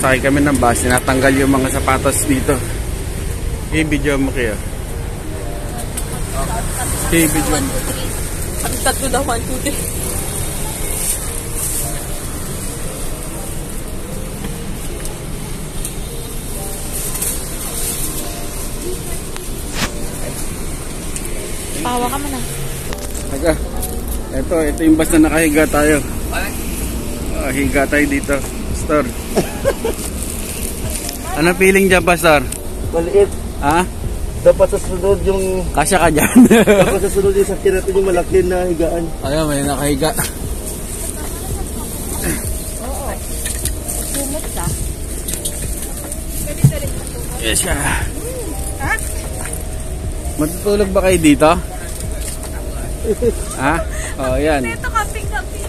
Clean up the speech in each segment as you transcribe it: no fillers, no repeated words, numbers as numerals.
Sakay kami ng bus, tinatanggal yung mga sapatos dito. I-video mo kayo. I-video mo. Ang tatlo daw, 1, 2, 3. Pawa ka mo na. Aga, ito yung bus na nakahiga tayo. Higa tayo dito, Pastor. Ano feeling dyan, Pastor? Maliit. Ha? Dapat sa sunod yung... Kasya ka dyan. Dapat sa sunod yung sakyan natin yung malaki na higaan. Ayun, may nakahiga. Oo. Sumot ka. Yes, siya. Ha? Matutulog ba kayo dito? Ha? Oh, yan. Ito kaping-kaping.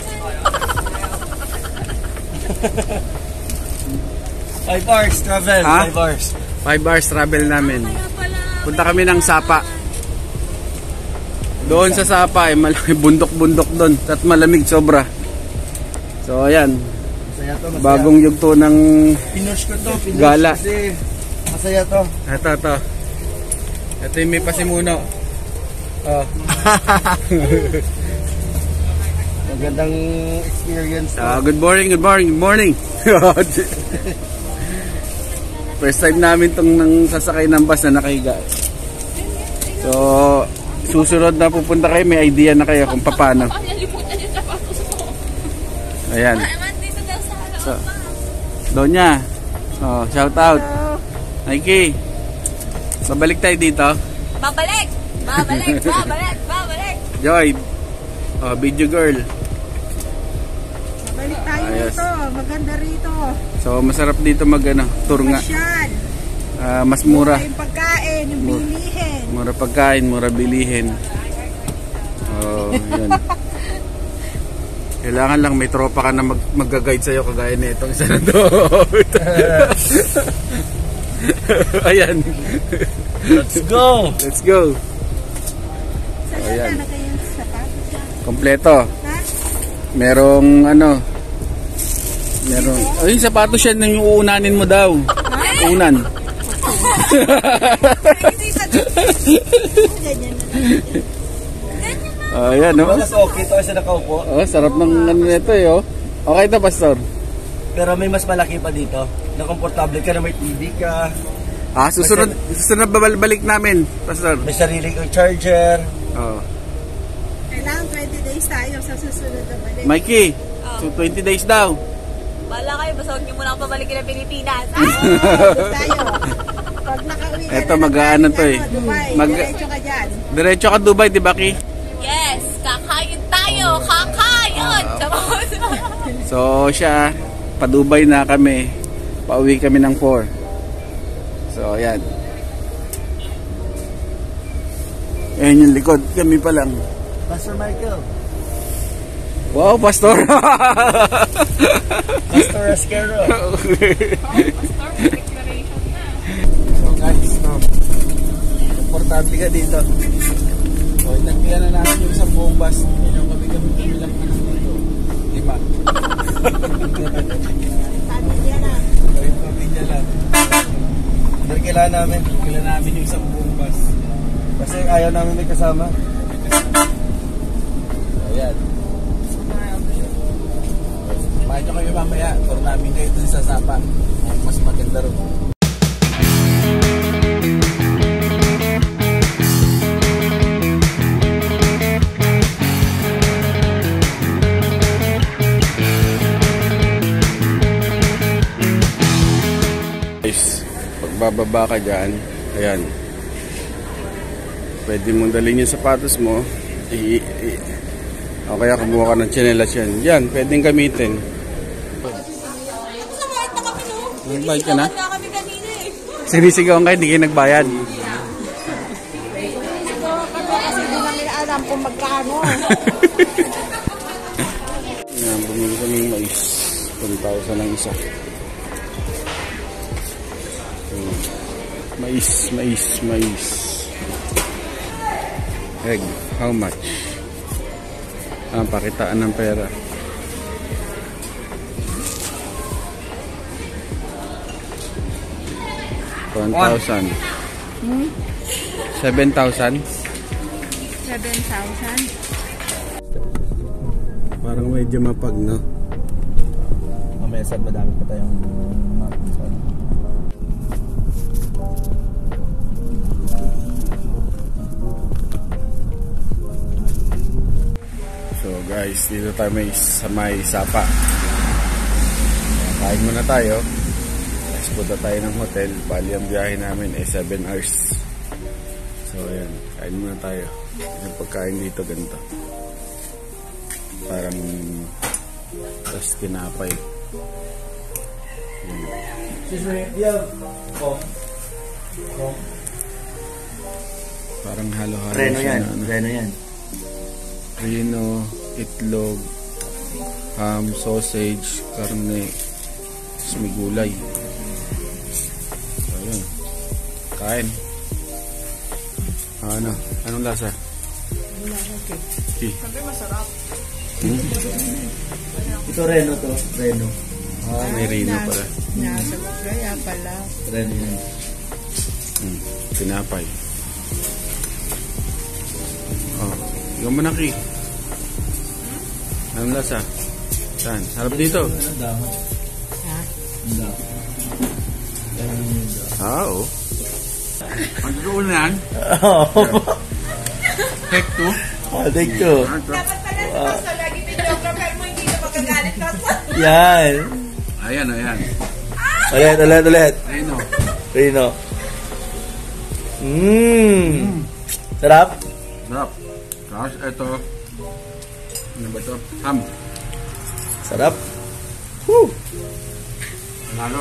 5 hours travel. Ha? 5 hours. 5 hours travel namin. Punta kami ng Sapa. Doon sa Sapa, malaki bundok-bundok doon. At malamig sobra. So, ayan. Masaya to, masaya. Bagong yugto ng Pinush ko to. Pinush gala. Kasi masaya to. Ito. Ito yung may pasimuno. Oh. Magandang experience to. Good morning. First time namin itong sasakay ng bus na nakahiga. So, susunod na pupunta kayo, may idea na kayo kung paano. Ayan. So, Donya. Oh, shout out. Nike. Babalik tayo dito. Babalik! Joy. Oh, video girl. Balik tayo rito. Maganda rito. So, masarap dito tour nga. Masyal. Mas mura. Yung pagkain, yung bilihin. Mura pagkain, mura bilihin. Oh, yun. Kailangan lang may tropa ka na mag-guide sa'yo kagaya na itong isa na to. Ayan. Let's go! Ayan. Na kayo sa sapatos. Kompleto. Ha? Merong ayun, sapatos yan yung uunanin mo daw. Unan. Ayan, no? Mas okay to kasi nakaupo. Oh, sarap ng nito eh, oh. Okay to, Pastor. Pero may mas malaki pa dito. Na komportable ka na may TV ka. Susunod babalik namin, Pastor. May sarili kang charger. Oh. Kailangan 20 days tayo sa susunod na balik. Mikey, so 20 days daw. Bala kayo, basta huwag niyo muna akong pabalikin ng Pilipinas. Tayo. Pag nakauwi ka Eto, na mag-aano to eh. Dubai, diretso ka dyan. Diretso ka Dubai, di ba, Ki? Yes, kakain tayo. Kakain. So, siya, pa-Dubai na kami. Pauwi kami ng 4. So, ayan. Ayan yung likod. Kami pa lang. Pastor Michael. Wow, Pastor. Pastor Asquero. So, guys, importante ka dito. So, inagpila na natin yung isang buong bus. Yung kami lang anak dito. 5. Pamilya na. So, yung pamilya lang. Pero kailangan namin. Kailan namin yung isang buong bus. Kasi ayaw namin may kasama. Ayan. Samahan nyo kayo mamaya. Tour namin kayo dun sa Sapa. Mas maganda rin. Pagbababa ka dyan, ayan, pwede mong dalhin yung sapatos mo, o kaya kumuha ka ng tsinelas yan, pwedeng gamitin. Nagbayad ka na? Sinisigawan kayo, hindi kayo nagbayad. Hindi namin alam kung magkano. Yan, bumili kami ng mais, 1,000 lang isa. Mais. Egg, how much? Pakitaan ng pera. 1,000. 7,000. 7,000. Parang medyo mapag, no? Mamaya saan madami pa tayong mapunsan. So guys, dito tayo sa may sapa. Kain muna tayo. Next punta tayo ng hotel. Bali ang biyahe namin ay 7 hours. So ayan, kain muna tayo. Yung pagkain dito ganito. Parang tas tinapay. Parang halo-halo Reno siya yan. na, ano. Reno yan. Reno, itlog, ham, sausage, karne, tapos may gulay. So, ayun. Kain. Ano? Anong lasa? Okay. Sabi masarap. Ito Reno to. Reno. May Reno pala. Nasa kaya pala. Reno yan. Tinapay. Oh, yung manaki. Anong lasa? Saan? Harap dito. Ha? Oo. Ang totoo na yan. Take two. Take two. Dapat pala sa lagi videographer mo hindi ka magagalit ka. Yan. Ayan, ayan. Ulit. Reno. Reno. Sarap? Sarap. Tapos ito. Ano ba ito? Ham. Sarap. Woo! Lalo.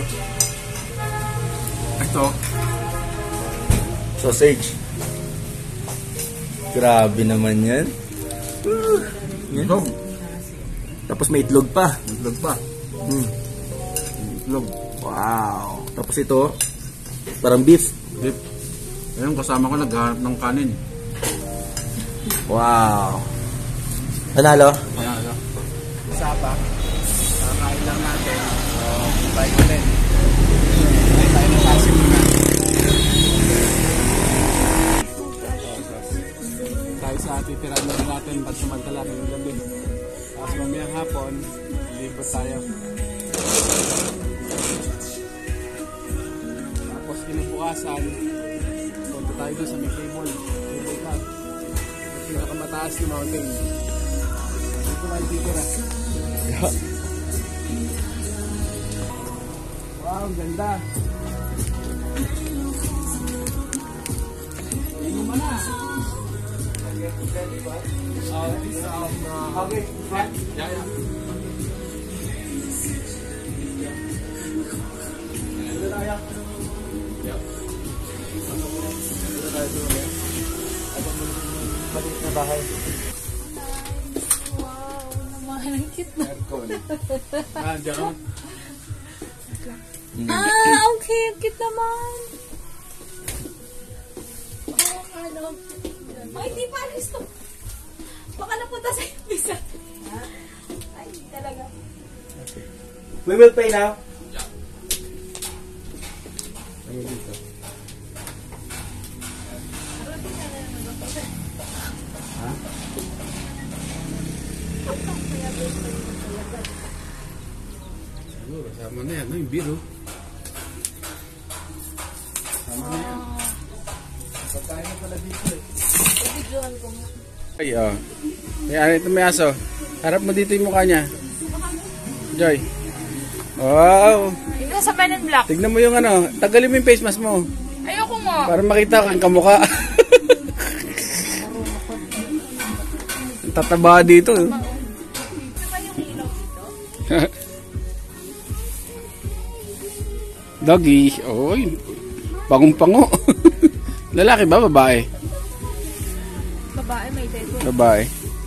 Ito. Sausage. Grabe naman yan. Itlog. Tapos may itlog pa. Itlog pa. Itlog. Wow. Tapos ito, parang beef. Dip. Ayun, kasama ko naghahanap ng kanin. Wow. Panalo? Ayan, ayan. Sapa. Kakain lang natin. So, bye ulit. Bye tayo ng taxi muna. Tayo sa titira na natin pag sumantala ng gabi. Tapos mamayang hapon, libre tayo. Tapos kinabukasan, punta tayo doon sa may cable car. At pinakamataas na mountain. Dito tayo titira. Wow, ang ganda. Tingnan mo na. Okay. Yeah. Maliit na bahay. Wow, naman ang cute na. Diyan. Okay, ang cute naman. Ano? Ay, di pa alis to. Baka napunta sa isa. Ay, hindi talaga. We will pay now. Ano dito? Ha? Siguro, sama na yan. Ano yung biro? Sama na yan. Pagkain na pala dito eh. Ibigyan ko nga. Ay, oh. Ito may aso. Harap mo dito yung mukha niya. Joy. Wow. Ikaw sa Men in Black. Tignan mo yung ano. Tagalin mo yung face mask mo. Ayoko nga. Para makita kang kamukha. Tataba dito. Ito ba yung ilaw dito? Doggy. Oy. Pangong-pango. Lalaki ba? Babae? Babae, may dede. Babae.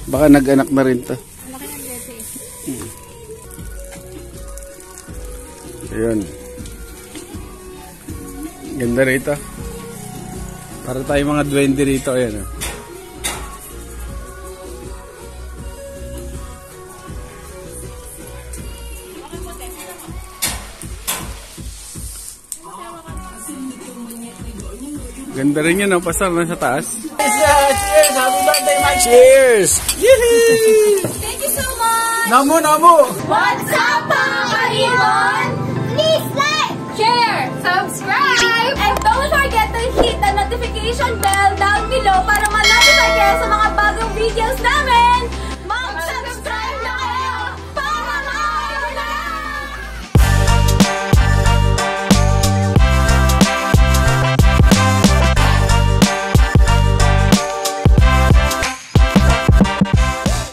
Baka nag-anak na rin to. Laki ng dede. Ayun. Ganda rito. Para tayo mga duwende rito. Ayan. Oh. Ganda rin yun, pastor, nasa taas. Cheers! Happy birthday, Mike! Cheers! Thank you so much! Namo, namo! What's up, mga kaibon? Please like, share, subscribe, and don't forget to hit the notification bell down below para ma-notify kayo sa mga bagong videos namin!